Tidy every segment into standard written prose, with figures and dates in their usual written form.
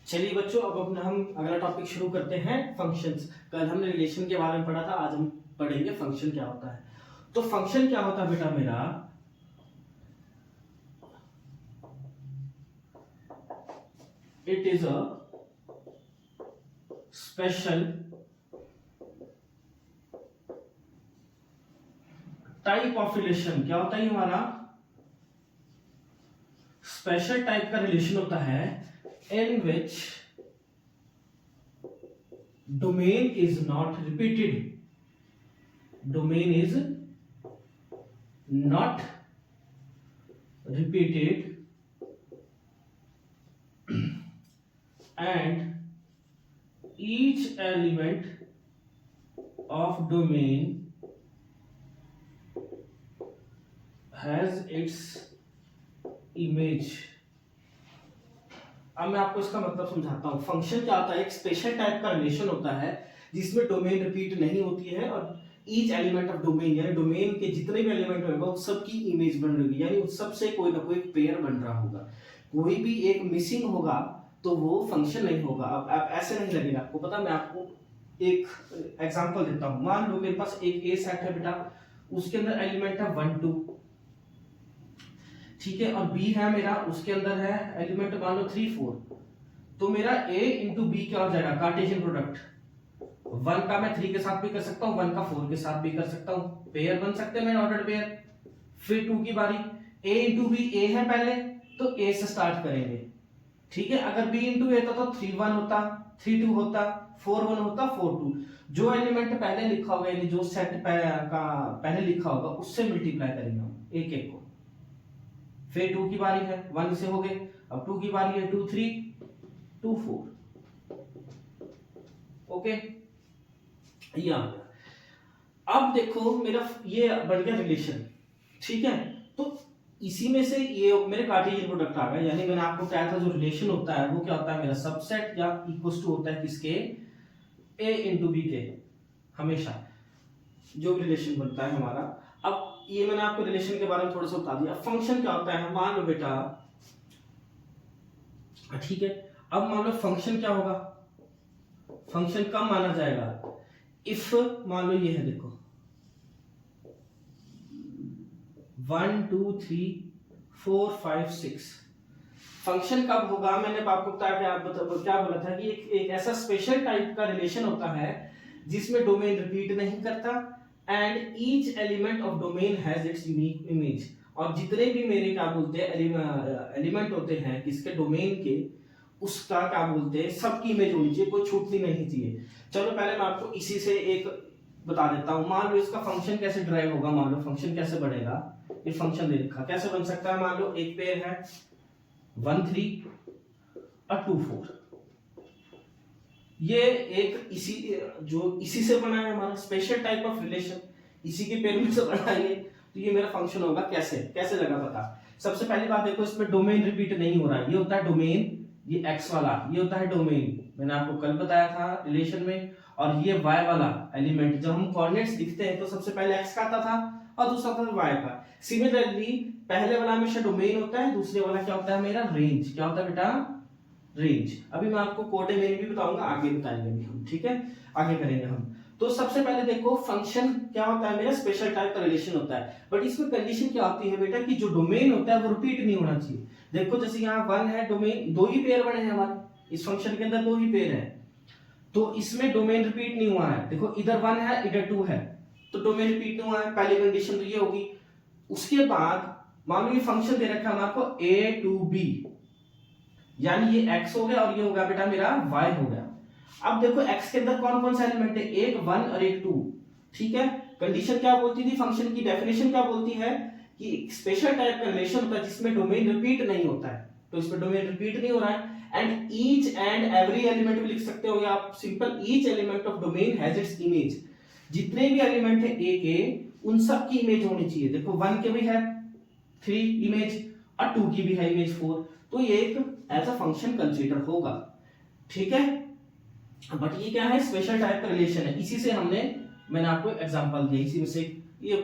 चलिए बच्चों, अब हम अगला टॉपिक शुरू करते हैं, फंक्शंस। कल हमने रिलेशन के बारे में पढ़ा था, आज हम पढ़ेंगे फंक्शन क्या होता है। तो फंक्शन क्या होता है बेटा मेरा, it is a special type of relation. क्या होता है हमारा स्पेशल टाइप का रिलेशन होता है in which domain is not repeated. Domain is not repeated and each element of domain has its image। अब मैं आपको इसका मतलब समझाता हूं। फंक्शन क्या होता है, एक स्पेशल टाइप का रिलेशन होता है जिसमें डोमेन रिपीट नहीं होती है और ईच एलिमेंट ऑफ डोमेन यानी डोमेन के जितने भी एलिमेंट होगा उस सब की इमेज बन रही है, यानी उस सब से कोई ना कोई पेयर बन रहा होगा। कोई भी एक मिसिंग होगा तो वो फंक्शन नहीं होगा। अब ऐसे नहीं लगेगा आपको। पता, मैं आपको एक एग्जांपल देता हूं। मान लो मेरे पास एक ए सेट है बेटा, उसके अंदर एलिमेंट है 1 2, ठीक है, और बी है मेरा, उसके अंदर है एलिमेंट मान लो 3 4। तो मेरा ए इंटू बी क्या हो जाएगा, कार्टेशियन प्रोडक्ट। 1 का मैं 3 के साथ भी कर सकता हूं, 1 का 4 के साथ भी कर सकता हूं, पेयर बन सकते हैं मेरे ऑर्डर्ड पेयर। फिर 2 की बारी, ए इंटू बी, ए है पहले तो ए से स्टार्ट करेंगे, ठीक है। अगर b इंटू ए था तो 3 1 होता, 3 2 होता, 4 1 होता, 4 2। जो एलिमेंट पहले लिखा होगा यानी जो सेट का पहले लिखा होगा उससे मल्टीप्लाई करेंगे हम एक एक को। फिर 2 की बारी है, 1 से हो गए। अब 2 की बारी है, 2 3 2 4। ओके, ये आ गया। अब देखो मेरा ये बन गया रिलेशन, ठीक है। तो इसी में से ये मेरे कार्टेशियन प्रोडक्ट आ गया, यानी मैंने आपको कहा था जो रिलेशन होता है वो क्या होता है, मेरा सबसेट या इक्वल्स टू होता है किसके, ए इंटू बी के। हमेशा जो रिलेशन बनता है हमारा। अब ये मैंने आपको रिलेशन के बारे में थोड़ा सा बता दिया। फंक्शन क्या होता है, मान लो बेटा, ठीक है। अब मान लो फंक्शन क्या होगा, फंक्शन कब माना जाएगा, इफ मान लो ये है, देखो 1 2 3 4 5 6। फंक्शन कब होगा, मैंने आपको बताया क्या बोला था कि एक ऐसा स्पेशल टाइप का रिलेशन होता है जिसमें डोमेन रिपीट नहीं करता and each element of domain has its unique image. और जितने भी मेरे क्या बोलते हैं एलिमेंट होते हैं किसके, डोमेन के, उसका क्या बोलते हैं सबकी इमेज होनी चाहिए, कोई छूटनी नहीं चाहिए। चलो पहले मैं आपको इसी से एक बता देता हूं। मान लो इसका फंक्शन कैसे ड्राइव होगा, मान लो फंक्शन कैसे बढ़ेगा। ये फंक्शन दे रखा कैसे बन सकता है, मान लो एक पेयर है 1 3 और 2 4। ये एक इसी से बना है हमारा स्पेशल टाइप ऑफ रिलेशन, इसी के पेयर में से बना है ये। तो ये मेरा फंक्शन होगा। कैसे कैसे लगा पता। सबसे पहली बात देखो, इसमें डोमेन रिपीट नहीं हो रहा है। ये होता है डोमेन, ये x वाला, ये होता है डोमेन, मैंने आपको कल बताया था रिलेशन में। और ये y वाला एलिमेंट, जब हम कोऑर्डिनेट्स लिखते हैं तो सबसे पहले x का आता था और दूसरा था y का। सिमिलरली पहले वाला हमेशा डोमेन होता है, दूसरे वाला क्या होता है मेरा, रेंज। क्या होता है बेटा, रेंज। अभी मैं आपको कोऑर्डिनेट भी बताऊंगा, आगे बताएंगे हम, ठीक है, आगे करेंगे हम। तो सबसे पहले देखो फंक्शन क्या होता है, मेरा स्पेशल टाइप का रिलेशन होता है। बट इसमें कंडीशन क्या होती है बेटा कि जो डोमेन होता है वो रिपीट नहीं होना चाहिए। देखो जैसे यहाँ 1 है, डोमेन 2 ही पेयर बने हैं हमारे, इस फंक्शन के अंदर 2 ही पेयर है, तो इसमें डोमेन रिपीट नहीं हुआ है। देखो इधर 1 है इधर 2 है, तो डोमेन रिपीट नहीं हुआ है, पहली कंडीशन तो ये होगी। उसके बाद मान लो ये फंक्शन दे रखा है हमारे को a to b, यानी ये x हो गया और ये हो गया बेटा मेरा y हो गया। अब देखो x के अंदर कौन कौन सा एलिमेंट है, एक 1 और एक 2, ठीक है। कंडीशन क्या बोलती थी, फंक्शन की डेफिनेशन क्या बोलती है कि स्पेशल टाइप का रिलेशन होता है जिसमें डोमेन रिपीट नहीं होता है। तो इसमें डोमेन रिपीट नहीं हो रहा है and each and every element भी लिख सकते हो आप simple, each element of domain has its image. जितने भी एलिमेंट है ए के उन सब की इमेज होनी चाहिए। देखो 1 के भी है 3 इमेज और 2 की भी है इमेज 4, तो ये एक एज अ फंक्शन कंसीडर होगा, ठीक है। बट ये क्या है, स्पेशल टाइप का रिलेशन है। इसी से मैंने आपको एग्जांपल दिया, इसी में से ये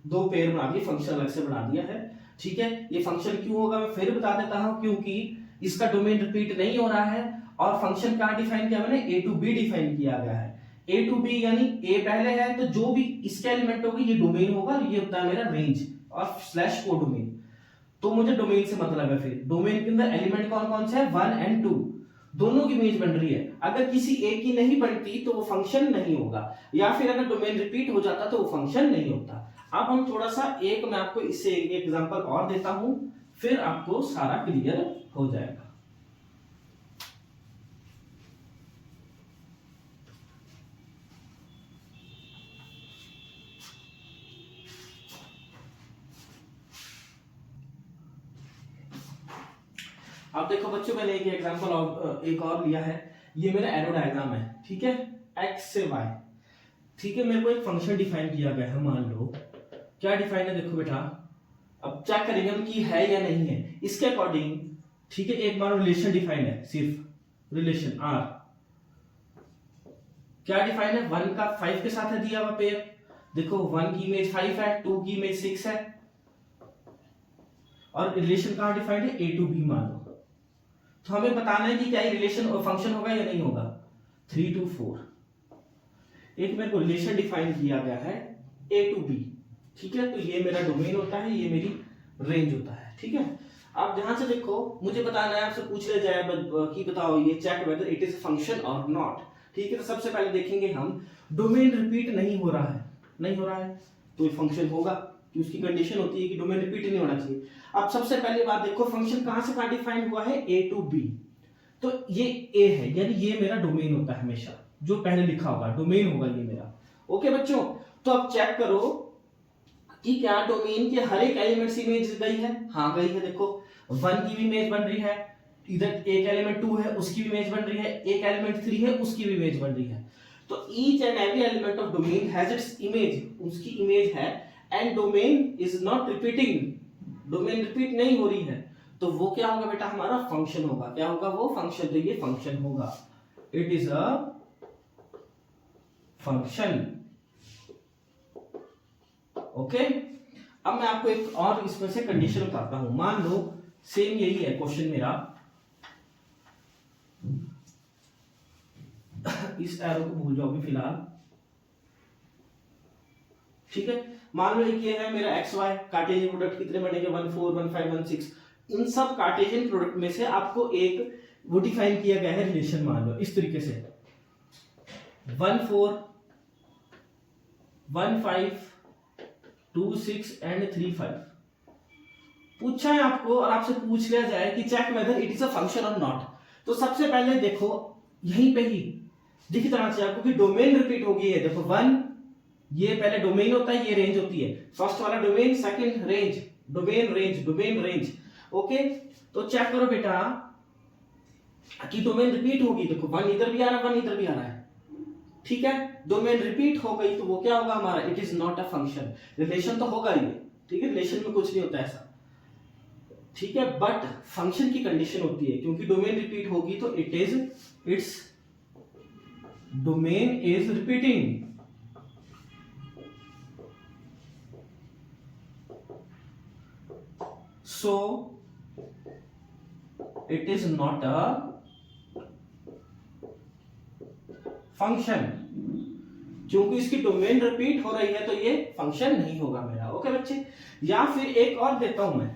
2 पेयर बना दिए, फंक्शन अलग से बना दिया है, ठीक है। ये फंक्शन क्यों होगा मैं फिर बता देता हूं, क्योंकि इसका डोमेन रिपीट नहीं हो रहा है और फंक्शन कहाँ डिफाइन किया मैंने, ए टू बी डिफाइन किया गया है। ए टू बी यानी ए पहले है तो जो भी इसके एलिमेंट होगी ये डोमेन होगा, ये होता है मेरा रेंज और स्लैश को डोमेन। तो मुझे डोमेन से मतलब है, फिर डोमेन के अंदर एलिमेंट कौन कौन से है, 1 एंड 2 दोनों की इमेज बन रही है। अगर किसी एक की नहीं बनती तो वो फंक्शन नहीं होगा, या फिर अगर डोमेन रिपीट हो जाता तो वो फंक्शन नहीं होता। अब हम थोड़ा सा एक मैं आपको इससे एक एग्जांपल और देता हूं, फिर आपको सारा क्लियर हो जाएगा। अब देखो बच्चों, मैंने एक एग्जांपल एक और लिया है। ये मेरा एरो डायग्राम है, ठीक है, एक्स से वाई, ठीक है। मेरे को एक फंक्शन डिफाइन किया गया है, मान लो क्या डिफाइन है, देखो बेटा, अब चेक करेंगे हम कि है या नहीं है इसके अकॉर्डिंग, ठीक है। एक बार रिलेशन डिफाइन है, सिर्फ रिलेशन आर, क्या डिफाइन है, 1 का 5 के साथ है दिया हुआ पेयर। देखो 1 की इमेज 5 है, 2 की इमेज 6 है, और रिलेशन कहां डिफाइंड है, ए टू बी मान लो। तो हमें बताना है कि क्या ये रिलेशन और फंक्शन होगा या नहीं होगा। 3 to 4 एक मेरे को रिलेशन डिफाइन किया गया है ए टू बी, ठीक है। तो ये मेरा डोमेन होता है, ये मेरी रेंज होता है, ठीक है। अब ध्यान से देखो, मुझे बताना है, आपसे पूछ लिया जाए कि बताओ ये check whether it is function और नॉट, ठीक है। तो सबसे पहले देखेंगे हम, डोमेन रिपीट नहीं हो रहा है, नहीं हो रहा है तो ये फंक्शन होगा, कि उसकी कंडीशन होती है कि डोमेन रिपीट नहीं होना चाहिए। अब सबसे पहली बात देखो, फंक्शन कहां से कहां डिफाइन हुआ है, ए टू बी, तो ये ए है, यानी ये मेरा डोमेन होता है हमेशा, जो पहले लिखा होगा डोमेन होगा ये मेरा। ओके बच्चों, तो अब चेक करो कि क्या डोमेन के हर एक एलिमेंट से इमेज गई है, हाँ गई है। देखो 1 की भी इमेज बन रही है, इधर एक एलिमेंट 2 है उसकी भी इमेज बन रही है, एक एलिमेंट 3 है उसकी भी इमेज बन रही है। तो each and every element of domain has its image, उसकी इमेज है, and domain is not repeating, domain repeat नहीं हो रही है, तो वो क्या होगा बेटा, हमारा फंक्शन होगा। क्या होगा वो, फंक्शन। तो ये फंक्शन होगा, it is a function. Okay, अब मैं आपको एक और इसमें से कंडीशन बताता हूं। मान लो सेम यही है क्वेश्चन मेरा, इस एरो को भूल जाओ अभी फिलहाल, ठीक है। मान लो एक ये है मेरा एक्स वाई, कार्टेशियन प्रोडक्ट कितने बनेंगे, 1 4 1 5 1 6। इन सब कार्टेशियन प्रोडक्ट में से आपको एक वो डिफाइन किया गया है रिलेशन, मान लो इस तरीके से 1 4 1 5 2 6 एंड 3 5। पूछा है आपको, और आपसे पूछ लिया जाए कि check whether it is a function और नॉट, तो सबसे पहले देखो यहीं पे ही दिख जाना चाहिए आपको कि डोमेन रिपीट होगी है। देखो 1, ये पहले डोमेन होता है, ये रेंज होती है, फर्स्ट वाला domain, second range, domain range, domain range. Okay, तो चेक करो बेटा कि डोमेन रिपीट होगी। देखो 1 इधर भी आ रहा है, 1 इधर भी आ रहा है, ठीक है। डोमेन रिपीट हो गई तो वो क्या होगा हमारा, it is not a function. Relation तो होगा ही, ठीक है, रिलेशन में कुछ नहीं होता ऐसा, ठीक है। बट फंक्शन की कंडीशन होती है, क्योंकि डोमेन रिपीट होगी तो it is, its domain is repeating, so it is not a function। क्योंकि इसकी डोमेन रिपीट हो रही है तो ये फंक्शन नहीं होगा मेरा। ओके बच्चे, या फिर एक और देता हूं मैं,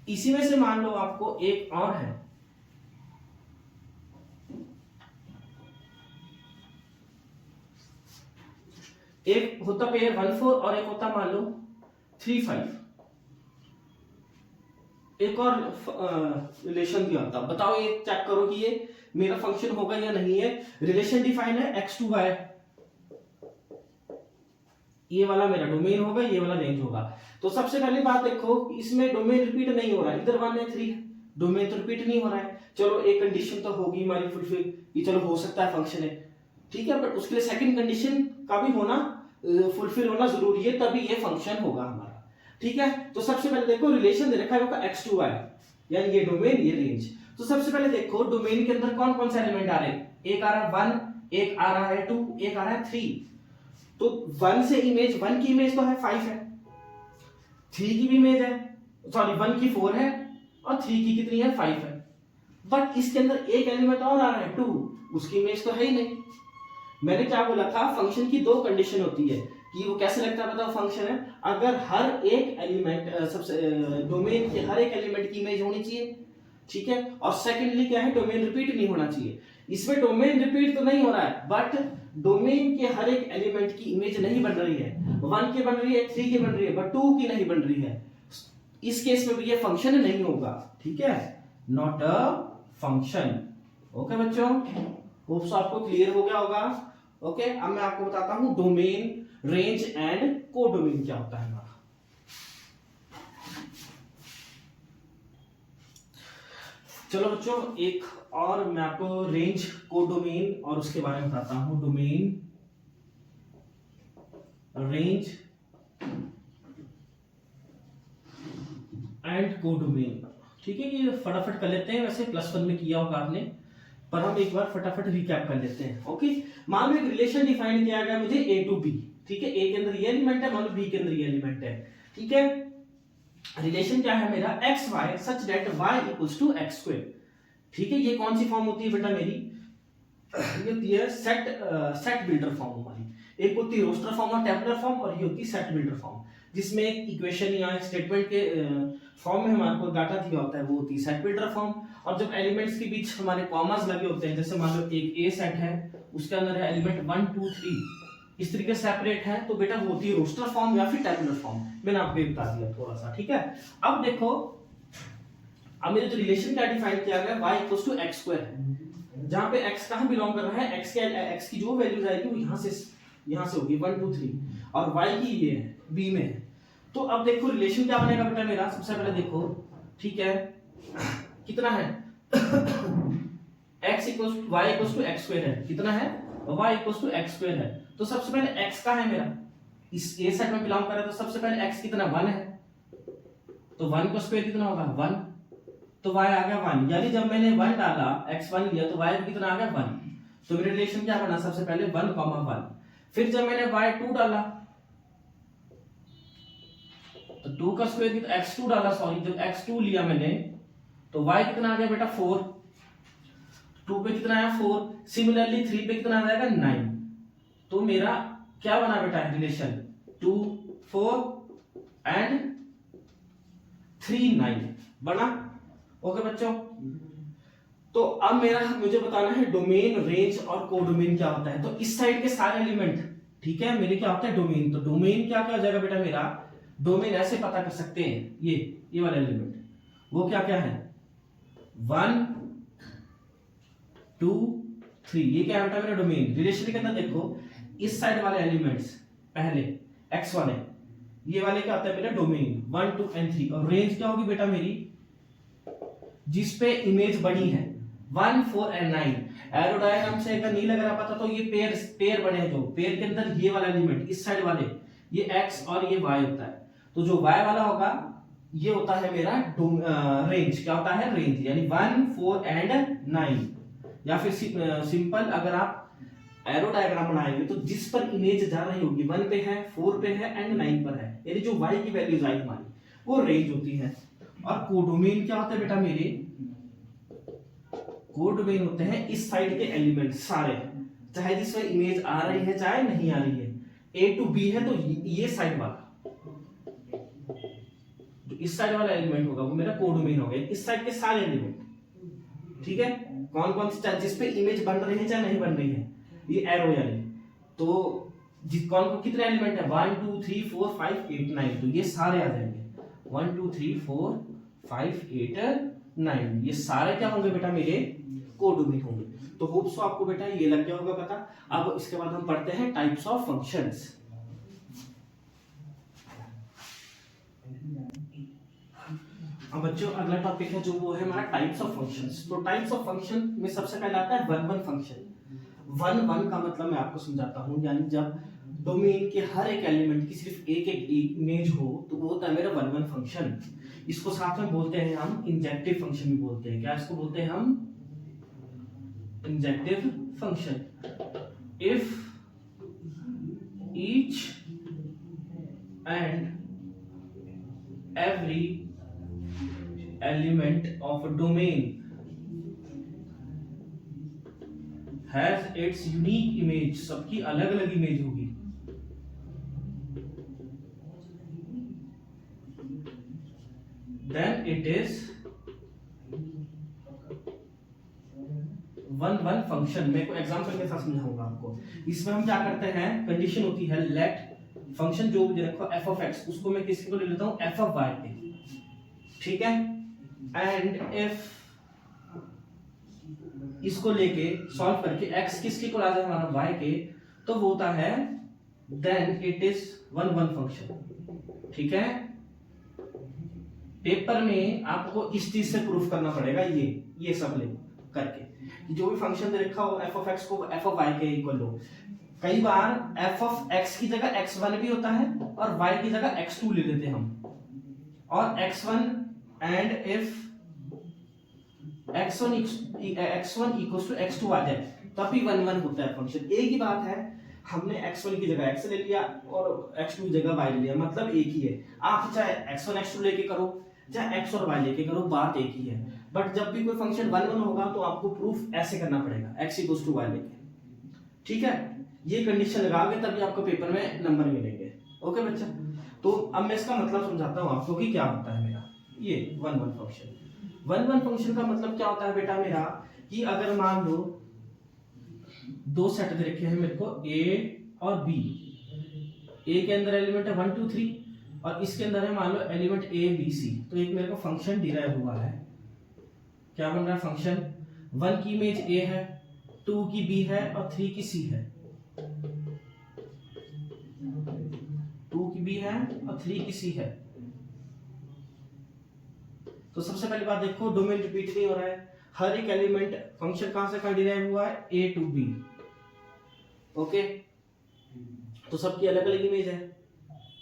इसी में से मान लो आपको एक और है, एक होता पेयर 1 4 और एक होता मान लो 3 5। एक और रिलेशन क्या होता, बताओ ये चेक करो कि ये मेरा फंक्शन होगा या नहीं है। रिलेशन डिफाइन है x टू y, ये वाला मेरा डोमेन होगा, ये वाला रेंज होगा। तो सबसे पहली बात देखो, इसमें डोमेन रिपीट नहीं हो रहा है, इधर 1 है 3 है, डोमेन तो रिपीट नहीं हो रहा है। चलो एक कंडीशन तो होगी हमारी फुलफिल, कि चलो हो सकता है फंक्शन है, ठीक है। बट उसके लिए सेकंड कंडीशन का भी होना फुलफिल होना जरूरी है, तभी ये फंक्शन होगा हमारा, ठीक है। तो सबसे पहले देखो रिलेशन दे रखा है होगा x टू y, यानी ये डोमेन ये रेंज। तो सबसे पहले देखो डोमेन के अंदर कौन कौन से एलिमेंट आ रहे हैं, एक आ रहा है 1, एक आ रहा है 2, एक आ रहा है 3। तो 1 से इमेज, 1 की इमेज तो है 5 है, 3 की भी इमेज है, सॉरी 1 की 4 है और 3 की कितनी है 5 है। बट इसके अंदर एक एलिमेंट और आ रहा है 2, उसकी इमेज तो है ही नहीं। मैंने क्या बोला था, फंक्शन की दो कंडीशन होती है कि वो कैसे लगता है, बताओ फंक्शन है अगर हर एक एलिमेंट सबसे डोमेन के हर एक एलिमेंट की इमेज होनी चाहिए, ठीक है। और सेकेंडली क्या है, डोमेन रिपीट नहीं होना चाहिए। इसमें डोमेन रिपीट तो नहीं हो रहा है, बट डोमेन के हर एक एलिमेंट की इमेज नहीं बन रही है। 1 की बन रही है, 3 की बन रही है, बट 2 की नहीं बन रही है। इस केस में भी ये फंक्शन नहीं होगा, ठीक है, नॉट अ फंक्शन। ओके बच्चों, होप सो आपको क्लियर हो गया होगा। ओके, अब मैं आपको बताता हूं डोमेन, रेंज एंड कोडोमेन क्या होता है हमारा। चलो बच्चों, एक और मैं आपको रेंज, कोडोमेन और उसके बारे में बताता हूं। डोमेन, रेंज एंड कोडोमेन, ठीक है। ये फटाफट कर लेते हैं, वैसे +1 में किया होगा आपने, पर हम एक बार फटाफट रिकैप कर लेते हैं। ओके, मान लो एक रिलेशन डिफाइन किया गया मुझे A टू B, ठीक है। A के अंदर ये एलिमेंट है, मान लो B के अंदर ये एलिमेंट है, ठीक है। रिलेशन क्या है मेरा, x y such that y equals to x square, ठीक है। ये कौन सी फॉर्म होती है बेटा मेरी, ये होती है सेट बिल्डर फॉर्म हमारी। एक होती है रोस्टर फॉर्म और टेबुलर फॉर्म, और ये होती है सेट बिल्डर फॉर्म, जिसमें एक इक्वेशन या स्टेटमेंट के फॉर्म में हमारे को डाटा दिया होता है, वो होती है सेट बिल्डर फॉर्म। और जब एलिमेंट्स के बीच हमारे कॉमास लगे होते हैं, जैसे मान लो एक ए सेट है, उसके अंदर है एलिमेंट 1 2 3, इस तरीके से सेपरेट है, तो बेटा वो होती है रोस्टर फॉर्म या फिर टेबुलर फॉर्म। मैंने आपको ये बता दिया थोड़ा सा, ठीक है। अब देखो, अब मेरे जो रिलेशन क्या डिफाइन किया गया, y equals to x square है, जहां पे x कहां बिलोंग कर रहा है, x की जो वैल्यूज आएगी वो यहां से होगी 1 2 3, और y की ये b में है। तो अब देखो रिलेशन क्या बनेगा बेटा मेरा, सबसे पहले देखो, ठीक है, कितना है x equals y equals to x square है, कितना है, y equals to x square है। तो सबसे पहले x का है मेरा, इस a सेट में बिलोंग कर रहा है, तो सबसे पहले x कितना 1 है, तो 1 का स्क्वायर कितना होगा 1, तो y आ गया 1, यानी जब मैंने 1 डाला, x1 लिया, तो y कितना आ गया 1। तो मेरा रिलेशन क्या बना, सबसे पहले 1, 1। फिर जब मैंने y2 डाला, तो 2 का स्क्वायर कितना, x2 डाला, सॉरी, जब x2 लिया मैंने, तो y कितना आ गया बेटा 4, 2 पे कितना आया 4, सिमिलरली 3 पे कितना आ जाएगा 9। तो मेरा क्या बना बेटा रिलेशन, 2 4 एंड 3 9 बना। ओके बच्चों, तो अब मेरा मुझे बताना है डोमेन, रेंज और कोडोमेन क्या होता है। तो इस साइड के सारे एलिमेंट, ठीक है, मेरे क्या होता है डोमेन। तो डोमेन क्या क्या हो जाएगा बेटा मेरा, डोमेन ऐसे पता कर सकते हैं, ये वाला एलिमेंट, वो क्या क्या है 1 2 3, ये क्या है बेटा मेरा डोमेन। रिलेशन के अंदर देखो, इस साइड वाले एलिमेंट्स पहले x1 है, ये वाले क्या होता है मेरा डोमेन 1 2 एंड 3। और रेंज क्या होगी बेटा मेरी, जिस पे इमेज बनी है 1 4 एंड 9। एरो डायग्राम से अगर नहीं लग रहा पता, तो ये पेयर बने, जो पेयर के अंदर ये वाला एलिमेंट, इस साइड वाले ये x और ये y होता है। तो जो y वाला होगा ये होता है मेरा रेंज, क्या होता है रेंज, यानी 1 4 एंड 9। या फिर सिंपल अगर आप एरो डायग्राम बनाएंगे, तो जिस पर इमेज जा रही होगी 1 पे है, 4 पे है एंड 9 पर है, यानी जो y की वैल्यूज आई हमारी, वो रेंज होती है। और कोडोमेन क्या होता है बेटा मेरे, कोडोमेन होते हैं इस साइड के एलिमेंट सारे, चाहे जिसमें इमेज आ रही है चाहे नहीं आ रही है। A टू B है, तो ये साइड वाला, जो इस साइड वाला एलिमेंट होगा वो मेरा कोडोमेन हो गया, इस साइड के सारे एलिमेंट, ठीक है। कौन कौन से, जिस पे इमेज बन रही है चाहे नहीं बन रही है, ये एरो यानी, तो कौन को कितने एलिमेंट है 1 2 3 4 5 8 9, तो ये सारे आ जाएंगे 1 2 3 4 5 8 9, ये सारे क्या होंगे बेटा मेरे कोडोमेन होंगे। तो होप सो आपको बेटा ये लग गया होगा पता। अब इसके बाद हम पढ़ते हैं टाइप्स ऑफ फंक्शंस। अब बच्चों अगला टॉपिक है जो वो है हमारा टाइप्स ऑफ फंक्शंस। तो टाइप्स ऑफ फंक्शन में सबसे पहले आता है one one function. One one का मतलब मैं आपको समझाता हूँ, यानी जब डोमेन के हर एक एलिमेंट की सिर्फ एक एक इमेज हो, तो वो होता है मेरा वन वन फंक्शन। इसको साथ में बोलते हैं हम इंजेक्टिव फंक्शन भी बोलते हैं। क्या इसको बोलते हैं हम, injective function. If each and every element of a domain has its unique image, सबकी अलग अलग इमेज होगी, then it is one function. मैं को एग्जांपल के साथ समझाऊंगा आपको। इसमें हम क्या करते हैं, कंडीशन होती है लेट फंक्शन जो भी रखो एफ ऑफ एक्स, उसको मैं किसी को ले लेता हूं एफ ऑफ वाई पे, ठीक है, एंड इफ इसको लेके सॉल्व करके x किसके को आ जाए हमारा y के, तो वो होता है then it is one function, ठीक है। पेपर में आपको इस चीज से प्रूफ करना पड़ेगा, ये सब ले करके कि जो भी फंक्शन दे रखा हो f ऑफ x को f ऑफ y के इक्वल हो। कई बार f ऑफ x की जगह x1 भी होता है और y की जगह x2 ले लेते हैं हम, और x1 and if x1 equals to x2 आ जाए तभी 1 1 होता है फंक्शन। एक ही बात है, हमने x1 की जगह x ले लिया और x2 की जगह y ले लिया, मतलब एक ही है। आप चाहे x1 x2 लेके करो, चाहे x और y लेके करो, बात एक ही है। बट जब भी कोई फंक्शन 1 1 होगा तो आपको प्रूफ ऐसे करना पड़ेगा, x इक्वल्स टू y लेके, ठीक है। ये कंडीशन लगाओगे तभी आपको पेपर में नंबर मिलेंगे। ओके बच्चा, तो अब मैं इसका मतलब समझाता हूँ आपको कि क्या होता है मेरा ये 1 1 फंक्शन। 1 1 फंक्शन का मतलब क्या होता है बेटा मेरा, कि अगर मान लो दो सेट दे रखे हैं मेरे को a और b, a के अंदर एलिमेंट है 1 2 3 और इसके अंदर है मान लो एलिमेंट a b c, तो एक मेरे को फंक्शन डिराइव हुआ है। क्या बन रहा है फंक्शन, 1 की इमेज a है, 2 की b है और 3 की c है, 2 की b है और 3 की c है। तो सबसे पहली बात देखो, डोमेन रिपीट नहीं हो रहा है, हर एक एलिमेंट फंक्शन कहां से कहां डिराइव हुआ है, a टू b, ओके। तो सबकी अलग अलग इमेज है,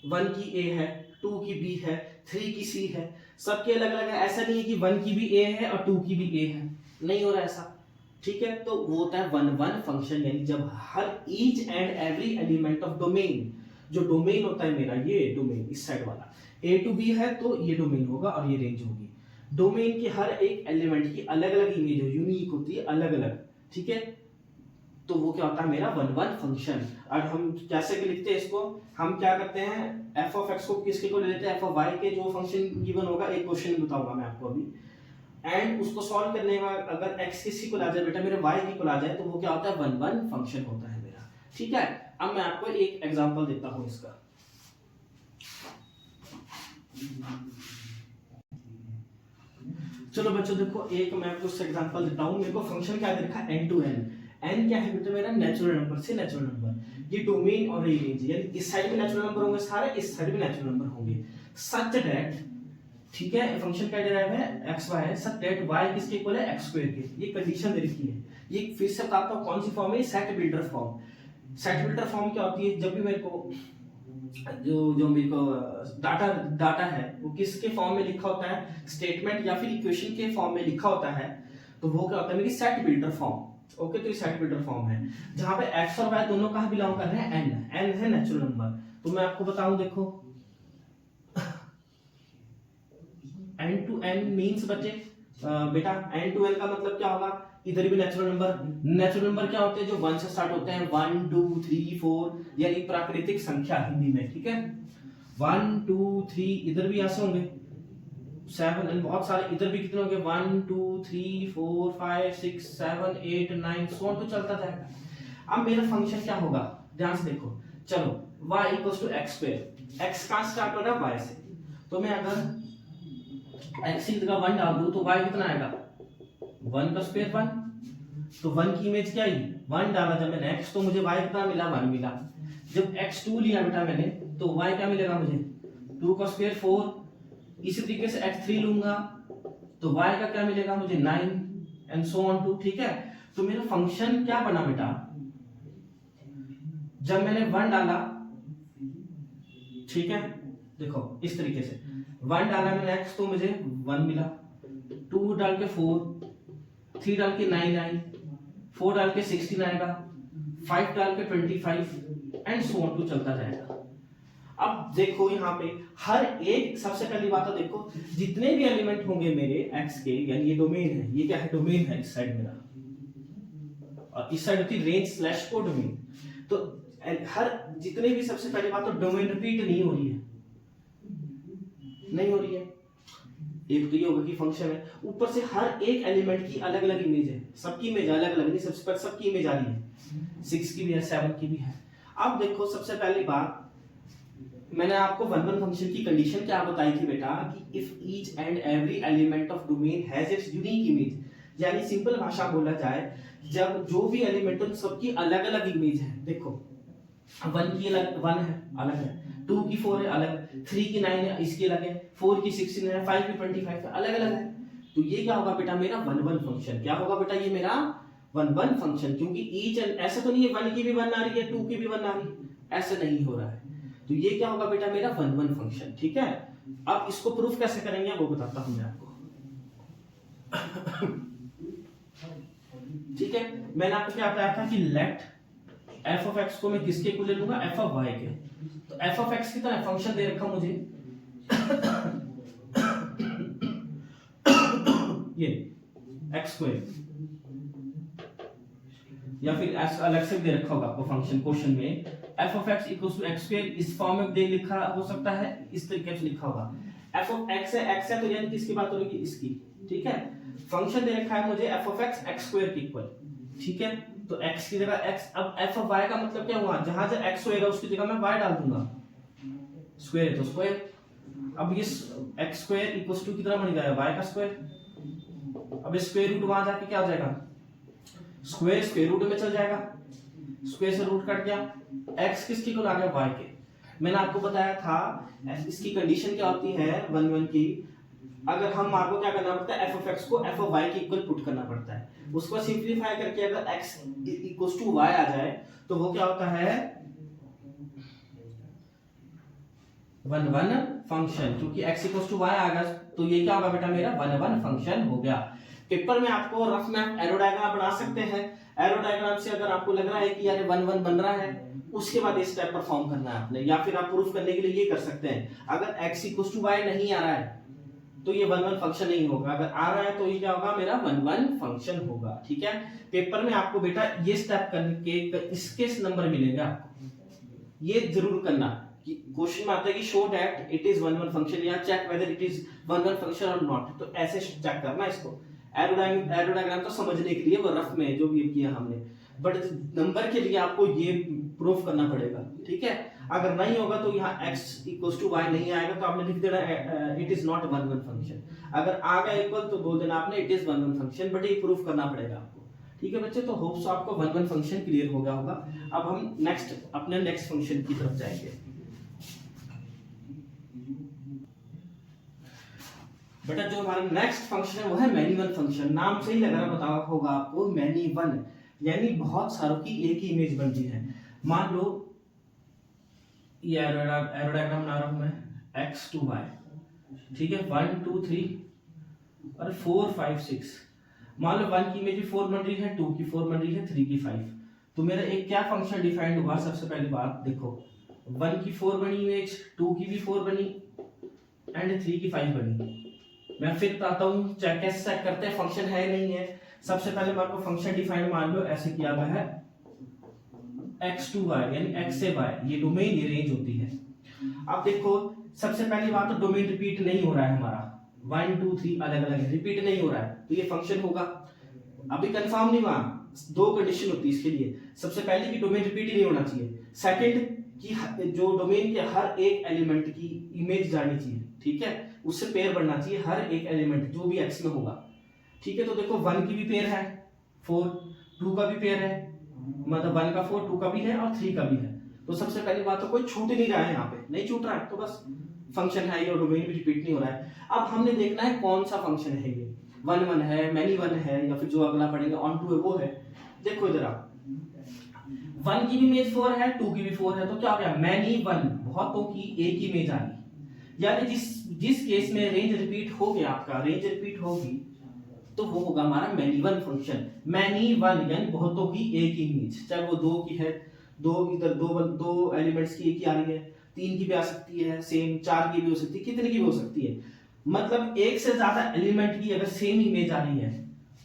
1 की a है, 2 की b है, 3 की c है, सबकी अलग अलग है। ऐसा नहीं है कि 1 की भी a है और 2 की भी a है, नहीं हो रहा ऐसा, ठीक है। तो वो होता है 1 1 फंक्शन, यानी जब हर each and every element of domain, जो डोमेन होता है मेरा ये डोमेन इस साइड वाला a टू b है तो ये डोमेन होगा और ये रेंज होगी। डोमेन की हर एक एलिमेंट की अलग अलग इमेज है, यूनिक होती है, अलग अलग, ठीक है। तो वो क्या होता है मेरा 1 1 फंक्शन। और हम कैसे भी लिखते हैं इसको, हम क्या करते हैं, f ऑफ x को किसके को ले लेते हैं, f ऑफ y के, जो फंक्शन गिवन होगा, एक क्वेश्चन बताऊंगा मैं आपको अभी, एंड उसको सॉल्व करने के बाद अगर x किसी को ला जाए बेटा मेरे y की को ला जाए, तो वो क्या होता है 1 1 फंक्शन होता है मेरा, ठीक है। अब मैं आपको एक एग्जांपल देता हूं इसका। चलो बच्चों देखो, एक मैं आपको एग्जांपल देता हूं। मेरे को फंक्शन क्या दे रखा है, n टू n। n क्या है बेटा मेरा, नेचुरल नंबर से नेचुरल नंबर। ये डोमेन और ये रेंज, यानी इस साइड में नेचुरल नंबर होंगे सारे, इस साइड में नेचुरल नंबर होंगे, सच दैट, ठीक है। फंक्शन क्या डिराइव है, x y है, सच दैट y किसके इक्वल है, x स्क्वायर के। ये कंडीशन दे रखी है। ये फिर से बताता हूं कौन सी फॉर्म है, set builder form. Set builder form क्या होती है, जब भी मेरे को जो मेरे को डाटा है वो किसके फॉर्म में लिखा होता है, स्टेटमेंट या फिर इक्वेशन के फॉर्म में लिखा होता है, तो वो क्या होता है मेरी सेट बिल्डर फॉर्म। ओके, तो ये सेट बिल्डर फॉर्म है जहां पे x और y दोनों कहां बिलोंग कर रहे हैं, n है नेचुरल नंबर। तो मैं आपको बताऊं, देखो n टू n मींस बच्चे बेटा n टू n का मतलब क्या होगा, इधर भी नेचुरल नंबर क्या होते हैं, जो 1 से स्टार्ट होते हैं, 1 2 3 4, यानी प्राकृतिक संख्या हिंदी में, ठीक है। 1 2 3 इधर भी ऐसे होंगे 7 एंड बहुत सारे, इधर भी कितने होंगे 1 2 3 4 5 6 7 8 9 सो तो चलता जाएगा। अब मेरा फंक्शन क्या होगा, ध्यान से देखो, चलो y equals to x square, x कहां स्टार्ट हो रहा है, y से, तो मैं अगर x की जगह 1 डाल दूं तो y कितना आएगा, 1 का स्क्वायर 1, तो 1 की इमेज क्या आई, 1 डाला जब मैंने x, तो मुझे y कितना मिला, 1 मिला। जब x2 लिया बेटा मैंने, तो y क्या मिलेगा मुझे, 2 का स्क्वायर 4। इसी तरीके से x3 लूंगा तो y का क्या मिलेगा मुझे, 9 एंड सो ऑन टू, ठीक है। तो मेरा फंक्शन क्या बना बेटा, जब मैंने 1 डाला, ठीक है, देखो इस तरीके से 1 डाला मैंने x, तो मुझे 1 मिला, 2 डाल के 4, 3 डाल के 9 आई, 4 डाल के 16 आएगा, 5 डाल के 25 एंड सो ऑन टू चलता जाएगा। अब देखो यहाँ पे हर एक, सबसे पहली बात तो देखो जितने भी एलिमेंट होंगे मेरे x के, यानी ये डोमेन है, ये क्या है, डोमेन है इस साइड मेरा, और इस साइड होती है रेंज स्लैश कोडोमेन। तो हर जितने भी, सबसे पहली बात तो डोमेन रिपीट नहीं हो रही है, नहीं हो रही है। एक तो ये होगा कि फंक्शन है, ऊपर से हर एक एलिमेंट की अलग अलग इमेज है, सबकी इमेज अलग अलग नहीं, सबकी इमेज आ रही है, 6 की भी है 7 की भी है। अब देखो सबसे पहली बात, मैंने आपको वन वन फंक्शन की कंडीशन क्या बताई थी बेटा, कि if each and every element of domain has its unique image, यानी सिंपल भाषा बोला जाए, जब जो भी एलिमेंट उन सबकी अलग अलग इमेज है। देखो 1 की अलग 1 है, अलग है, 2 की 4 है अलग, 3 की 9 है इसकी अलग है, 4 की 16 है, 5 की 25 है, अलग अलग है। तो ये क्या होगा बेटा, मेरा वन वन फंक्शन। क्या होगा बेटा, ये मेरा वन वन फंक्शन, क्योंकि ईच एंड, ऐसा तो नहीं है 1 की भी 1 आ रही है 2 की भी 1 आ रही है, ऐसा नहीं हो रहा है। तो ये क्या होगा बेटा, मेरा वन वन फंक्शन। ठीक है, अब इसको प्रूफ कैसे करेंगे वो बताता हूं मैं आपको। ठीक है, मैंने आपको क्या बताया था कि लेट एफ ऑफ एक्स को मैं किसके इक्वल ले लूंगा, एफ ऑफ वाई के। तो एफ ऑफ एक्स कितना है, फंक्शन दे रखा मुझे ये एक्स स्क्वायर, या फिर अलग से दे रखा होगा आपको फंक्शन क्वेश्चन में, f of x equals to x square. इस फॉर्म में दे लिखा हो सकता है, इस तरीके से लिखा होगा। एफ ऑफ एक्स है तो यानी किसकी बात हो रही है, इसकी। ठीक है, फंक्शन दे रखा है मुझे F of x x square के इक्वल। ठीक है, तो x की जगह x, अब f ऑफ y का मतलब क्या हुआ, जहां जहां x होएगा उसकी जगह मैं y डाल दूंगा, स्क्वायर है तो स्क्वायर। अब ये x स्क्वायर इक्वल्स टू कितना बन जाएगा, y का स्क्वायर। अब स्क्वायर रूट वहां जाके क्या हो जाएगा, स्क्वायर स्क्वायर रूट में चल जाएगा, स्क्वायर से रूट कट गया, x किसकी इक्वल आ गया, y के। मैंने आपको बताया था इसकी कंडीशन क्या होती है वन वन की, अगर हम आपको क्या करना पड़ता है, f ऑफ x को f ऑफ y के इक्वल पुट करना पड़ता है। उसको सिंपलीफाई करके अगर x इक्वल्स टू y आ जाए तो वो क्या होता है, वन वन फंक्शन। क्योंकि x इक्वल्स टू y आ गया तो ये क्या होगा बेटा, मेरा वन वन फंक्शन हो गया। पेपर में आपको रफ में एरो डायग्राम बना सकते हैं, एरो डायग्राम से अगर आपको लग रहा है कि यार वन वन बन रहा है, उसके बाद ये स्टेप परफॉर्म करना है आपने, या फिर आप प्रूफ करने के लिए ये कर सकते हैं। अगर x इक्वल्स टू y नहीं आ रहा है तो ये वन वन फंक्शन नहीं होगा, अगर आ रहा है तो ये क्या होगा, मेरा वन वन फंक्शन होगा। ठीक है, पेपर में आपको बेटा ये स्टेप करके इसके नंबर मिलेगा, ये जरूर करना कि क्वेश्चन में आता है कि show that it is one one function, या check whether it is one one function और नॉट। तो ऐसे चेक करना इसको। एरो डायग्राम तो समझने के लिए वो रफ में जो भी किया हमने, बट नंबर के लिए आपको ये प्रूफ करना पड़ेगा। ठीक है, अगर नहीं होगा तो यहाँ x इक्वल्स टू y नहीं आएगा तो आपने लिख देना it is not one one function. अगर आ गया इक्वल तो बोल देना आपने it is one one function, but ये प्रूफ करना पड़ेगा आपको। ठीक है बच्चे, तो होप्स आपको वन वन फंक्शन क्लियर हो गया होगा। अब हम अपने नेक्स्ट फंक्शन की तरफ जाएंगे। बेटा जो हमारा नेक्स्ट फंक्शन है वो है मैनी वन फंक्शन। नाम से ही लग रहा पता होगा आपको, मैनी वन यानी बहुत सारों की एक ही इमेज बनती है। मान लो ये एरो डायग्राम बना रहा हूं मैं, x to y। ठीक है, 1 2 3 और 4 5 6। मान लो 1 की इमेज भी 4 बन रही है, 2 की 4 बन रही है, 3 की 5। तो मेरा एक क्या फंक्शन डिफाइंड हुआ, सबसे पहली बात देखो 1 की 4 बनी इमेज, 2 की भी 4 बनी एंड 3 की 5 बनी। मैं फिर बताता हूँ कैसे चेक करते हैं फंक्शन है नहीं है। सबसे पहले मैं आपको फंक्शन डिफाइंड मान लो ऐसे किया हुआ है, x to y यानी x से y, ये डोमेन ये रेंज होती है। अब देखो सबसे पहली बात तो डोमेन रिपीट नहीं हो रहा है हमारा, 1 2 3 अलग अलग है, रिपीट नहीं हो रहा है तो ये फंक्शन होगा। अभी कंफर्म नहीं हुआ, दो कंडीशन होती है इसके लिए। सबसे पहले कि डोमेन रिपीट ही नहीं होना चाहिए, सेकंड कि जो डोमेन के हर एक एलिमेंट की इमेज जानी चाहिए। ठीक है, उससे पेयर बनना चाहिए हर एक एलिमेंट जो भी x में होगा। ठीक है, तो देखो 1 की भी पेयर है 4, 2 का भी पेयर है, मतलब 1 का 4, 2 का भी है और 3 का भी है। तो सबसे पहली बात तो कोई छूट नहीं रहा है, यहाँ पे नहीं छूट रहा है, तो बस फंक्शन है ये और डोमेन भी रिपीट नहीं हो रहा है। अब हमने देखना है कौन सा फंक्शन है ये, वन वन है, मैनी वन है, या फिर जो अगला पढ़ेंगे ऑन टू है वो है। देखो इधर आप 1 की भी इमेज 4 है, 2 की भी 4 है, तो क्या हो गया, मैनी वन, बहुतों की एक इमेज आ गई। यानी जिस केस में रेंज रिपीट हो गया, आपका रेंज रिपीट होगी तो वो होगा हमारा many one function. Many one यानी बहुतों की एक इमेज, चाहे वो 2 की है, दो इधर दो एलिमेंट्स की एक ही आ रही है, 3 की भी आ सकती है सेम, 4 की भी हो सकती है, कितने की भी हो सकती है। मतलब एक से ज्यादा एलिमेंट की अगर सेम इमेज आ रही है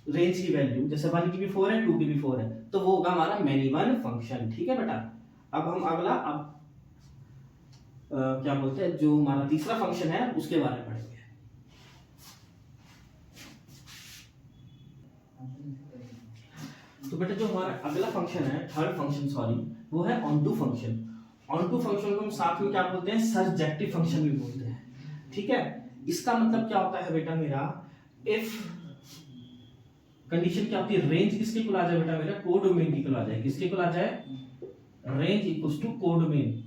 रेंज की वैल्यू, जैसे 1 की भी 4 है, 2 की भी 4 है, तो वो होगा हमारा मैनी वन फंक्शन। ठीक है बेटा, अब हम अगला क्या बोलते हैं, जो हमारा तीसरा फंक्शन है उसके बारे में पढ़ेंगे। तो बेटा जो हमारा अगला फंक्शन है, थर्ड फंक्शन सॉरी, वो है onto function. Onto function को हम साथ में क्या बोलते हैं, सर्जेक्टिव फंक्शन भी बोलते हैं। ठीक है, इसका मतलब क्या होता है बेटा मेरा, इफ कंडीशन क्या होती है, रेंज किसके इक्वल आ जाए बेटा मेरा, कोडोमेन की इक्वल आ जाए। किसके इक्वल आ जाए, रेंज इक्वल्स टू कोडोमेन।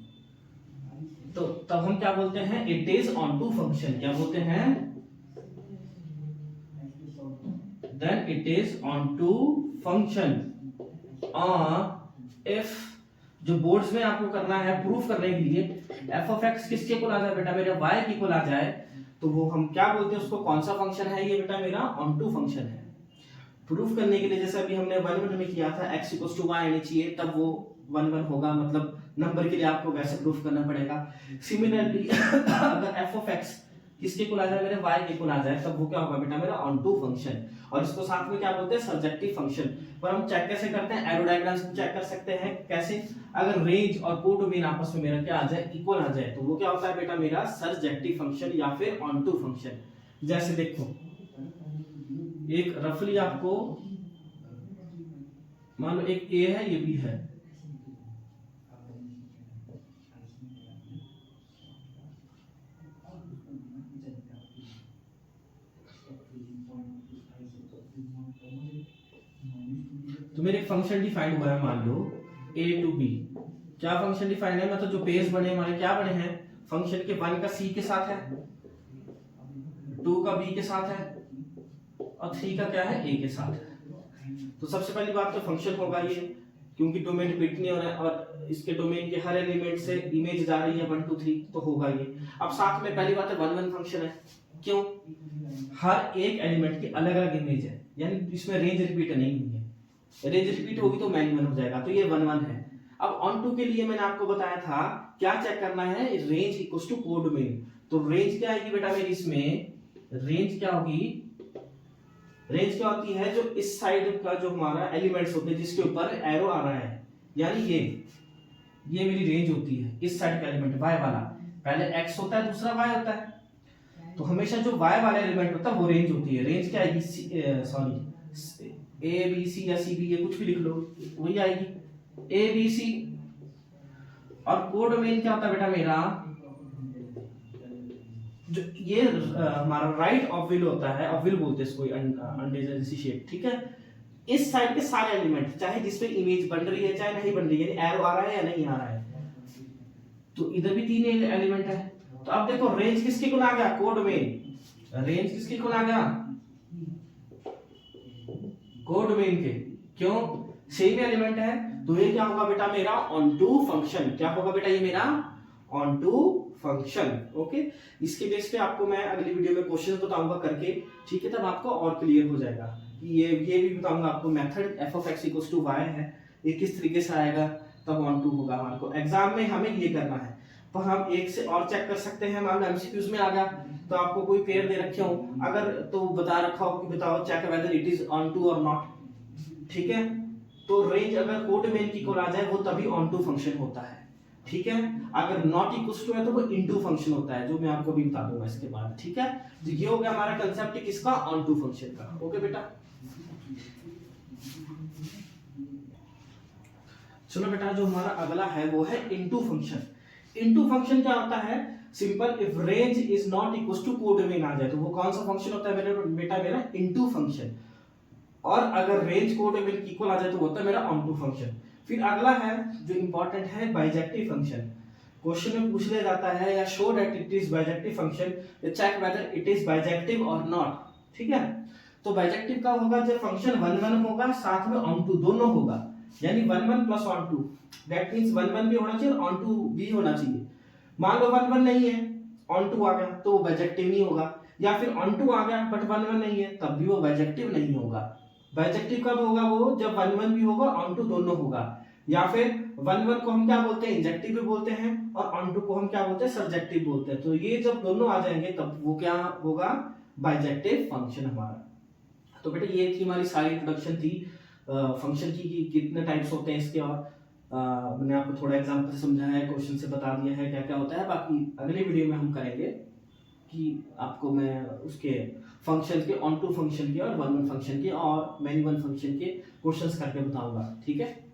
तो तब हम क्या बोलते हैं, it is onto function. क्या बोलते हैं, then it is onto function. If जो बोर्ड्स में आपको करना है प्रूफ करने के लिए, एफ ऑफ एक्स किसके इक्वल आ जाए बेटा मेरा, वाई के इक्वल आ जाए, तो वो हम क्या बोलते हैं उसको, कौन सा फंक्शन है ये बेटा मेरा, ऑन टू फंक्शन है। प्रूफ करने के लिए जैसे अभी हमने 1 में किया था, x इक्वल्स टू y आनी चाहिए, तब वो 1 होगा, मतलब नंबर के लिए आपको वैसे प्रूफ करना पड़ेगा। सिमिलरली अगर f ऑफ x किसके इक्वल आ जाए, मेरे y के इक्वल आ जाए, तब वो क्या होगा बेटा मेरा, ऑन टू फंक्शन। और इसको साथ में क्या बोलते हैं, सर्जेक्टिव फंक्शन। पर हम चेक कैसे करते हैं, एरो डायग्राम्स में चेक कर सकते हैं। कैसे, अगर रेंज और कोडोमेन आपस में मेरा क्या आ जाए, इक्वल आ जाए, तो वो क्या होता है बेटा मेरा, सर्जेक्टिव फंक्शन या फिर ऑन टू फंक्शन। जैसे देखो, एक रफली आपको मान लो एक ए है, ये बी है, तो मेरे एक फंक्शन डिफाइंड हुआ है, मान लो ए टू बी। क्या फंक्शन डिफाइंड है, मतलब जो बेस बने हमारे क्या बने हैं, फंक्शन के 1 का सी के साथ है, 2 का बी के साथ है, और 3 का क्या है, ए के साथ है। तो सबसे पहली बात तो फंक्शन होगा ये, क्योंकि डोमेन रिपीट नहीं हो रहा है और इसके डोमेन के हर एलिमेंट से इमेज जा रही है 1 2 3, तो होगा ये। अब साथ में पहली बात है 1 1 फंक्शन है, क्यों, हर एक एलिमेंट की अलग अलग इमेज है, यानी इसमें रेंज रिपीट नहीं हुई है। रेंज रिपीट होगी तो मैनी 1 हो जाएगा, तो ये 1 1 है। अब ऑन टू के लिए मैंने आपको बताया था क्या चेक करना है, रेंज इक्वल्स टू कोडोमेन। तो रेंज क्या आएगी बेटा मेरी, इसमें रेंज क्या होगी, रेंज क्या होती है, जो इस साइड का जो हमारा एलिमेंट्स होते हैं जिसके ऊपर एरो आ रहा है, यानी ये मेरी रेंज होती है। इस साइड का एलिमेंट y वाला, पहले x होता है दूसरा y होता है, तो हमेशा जो y वाला एलिमेंट होता है वो रेंज होती है। रेंज क्या आएगी, सॉरी ए बी सी या सी बी, ये कुछ भी लिख लो, वही आएगी ए बी सी। और कोडोमेन क्या होता है बेटा मेरा, जो ये हमारा राइट ऑफ होता है, ऑफ बोलते हैं इसको, अंडे जैसी शेप। ठीक है, इस साइड के सारे एलिमेंट, चाहे जिसपे इमेज बन रही है चाहे नहीं बन रही है, यानी एरो आ रहा है या नहीं आ रहा है, तो इधर भी 3 एलिमेंट है। तो अब देखो रेंज किसके गुना आ गया, कोडोमेन। रेंज किसके गुना आ गया, कोडोमेन के, क्यों, सेम एलिमेंट है। तो ये क्या होगा बेटा मेरा, ऑन टू फंक्शन। क्या होगा बेटा ये मेरा, ऑन टू फंक्शन। ओके, इसके बेस पे आपको मैं अगली वीडियो में क्वेश्चन बताऊंगा करके, ठीक है, तब आपको और क्लियर हो जाएगा। ये भी बताऊंगा आपको method, f of x equals to y है, ये किस तरीके से आएगा, तब ऑन टू होगा। हमारे को एग्जाम में हमें ये करना है, पर हम एक से और चेक कर सकते हैं। मान लो एमसीक्यूज में आ गया, तो आपको कोई पेयर दे रखे हो, अगर तो बता रखा हो कि बताओ check whether it is onto or not, ठीक है, तो रेंज अगर कोडोमेन की इक्वल आ जाए वो तभी ऑन टू फंक्शन होता है। ठीक है, अगर नॉट इक्वल टू है तो वो इनटू फंक्शन होता है, जो मैं आपको भी बता दूंगा इसके बाद। ठीक है, तो ये हो गया हमारा कांसेप्ट किसका, ऑन टू फंक्शन का। ओके बेटा, चलो बेटा, जो हमारा अगला है वो है इनटू फंक्शन। इनटू फंक्शन क्या होता है, simple, if range is not equal to codomain आ जाए तो वो कौन सा फंक्शन होता है मेरे बेटा, मेरा इनटू फंक्शन। और अगर रेंज कोडोमेन की इक्वल आ जाए तो होता है मेरा ऑन टू फंक्शन। फिर अगला है जो इंपॉर्टेंट है, बाइजेक्टिव फंक्शन। क्वेश्चन में पूछ लिया जाता है, या show that it is bijective function, या check whether it is bijective और नॉट। ठीक है, तो बाइजेक्टिव का होगा जब फंक्शन 1 1 होगा साथ में ऑन टू दोनों होगा, यानी 1 1 plus onto, that means 1 1 भी होना चाहिए और ऑन टू भी होना चाहिए। मान लो 1 1 नहीं है, ऑन टू आ गया तो वो बाइजेक्टिव नहीं होगा, या फिर ऑन टू आ गया बट 1 1 नहीं है, तब भी वो बाइजेक्टिव नहीं होगा। बाइजेक्टिव कब होगा, वो जब 1 1 भी होगा ऑन टू दोनों होगा, या फिर 1 1 को हम क्या बोलते हैं, इंजेक्टिव भी बोलते हैं, और ऑन टू को हम क्या बोलते हैं, सर्जेक्टिव बोलते हैं। तो ये जब दोनों आ जाएंगे तब वो क्या होगा, बाइजेक्टिव फंक्शन हमारा। तो बेटा ये थी हमारी सारी इंट्रोडक्शन थी फंक्शन की कि कितने टाइप्स होते हैं इसके, और मैंने आपको थोड़ा एग्जांपल से समझाया है, क्वेश्चन से बता दिया है क्या क्या होता है। बाकी अगले वीडियो में हम करेंगे कि आपको मैं उसके फंक्शन के, ऑन टू फंक्शन के और वन वन फंक्शन के और मैनी वन फंक्शन के क्वेश्चंस करके बताऊंगा। ठीक है।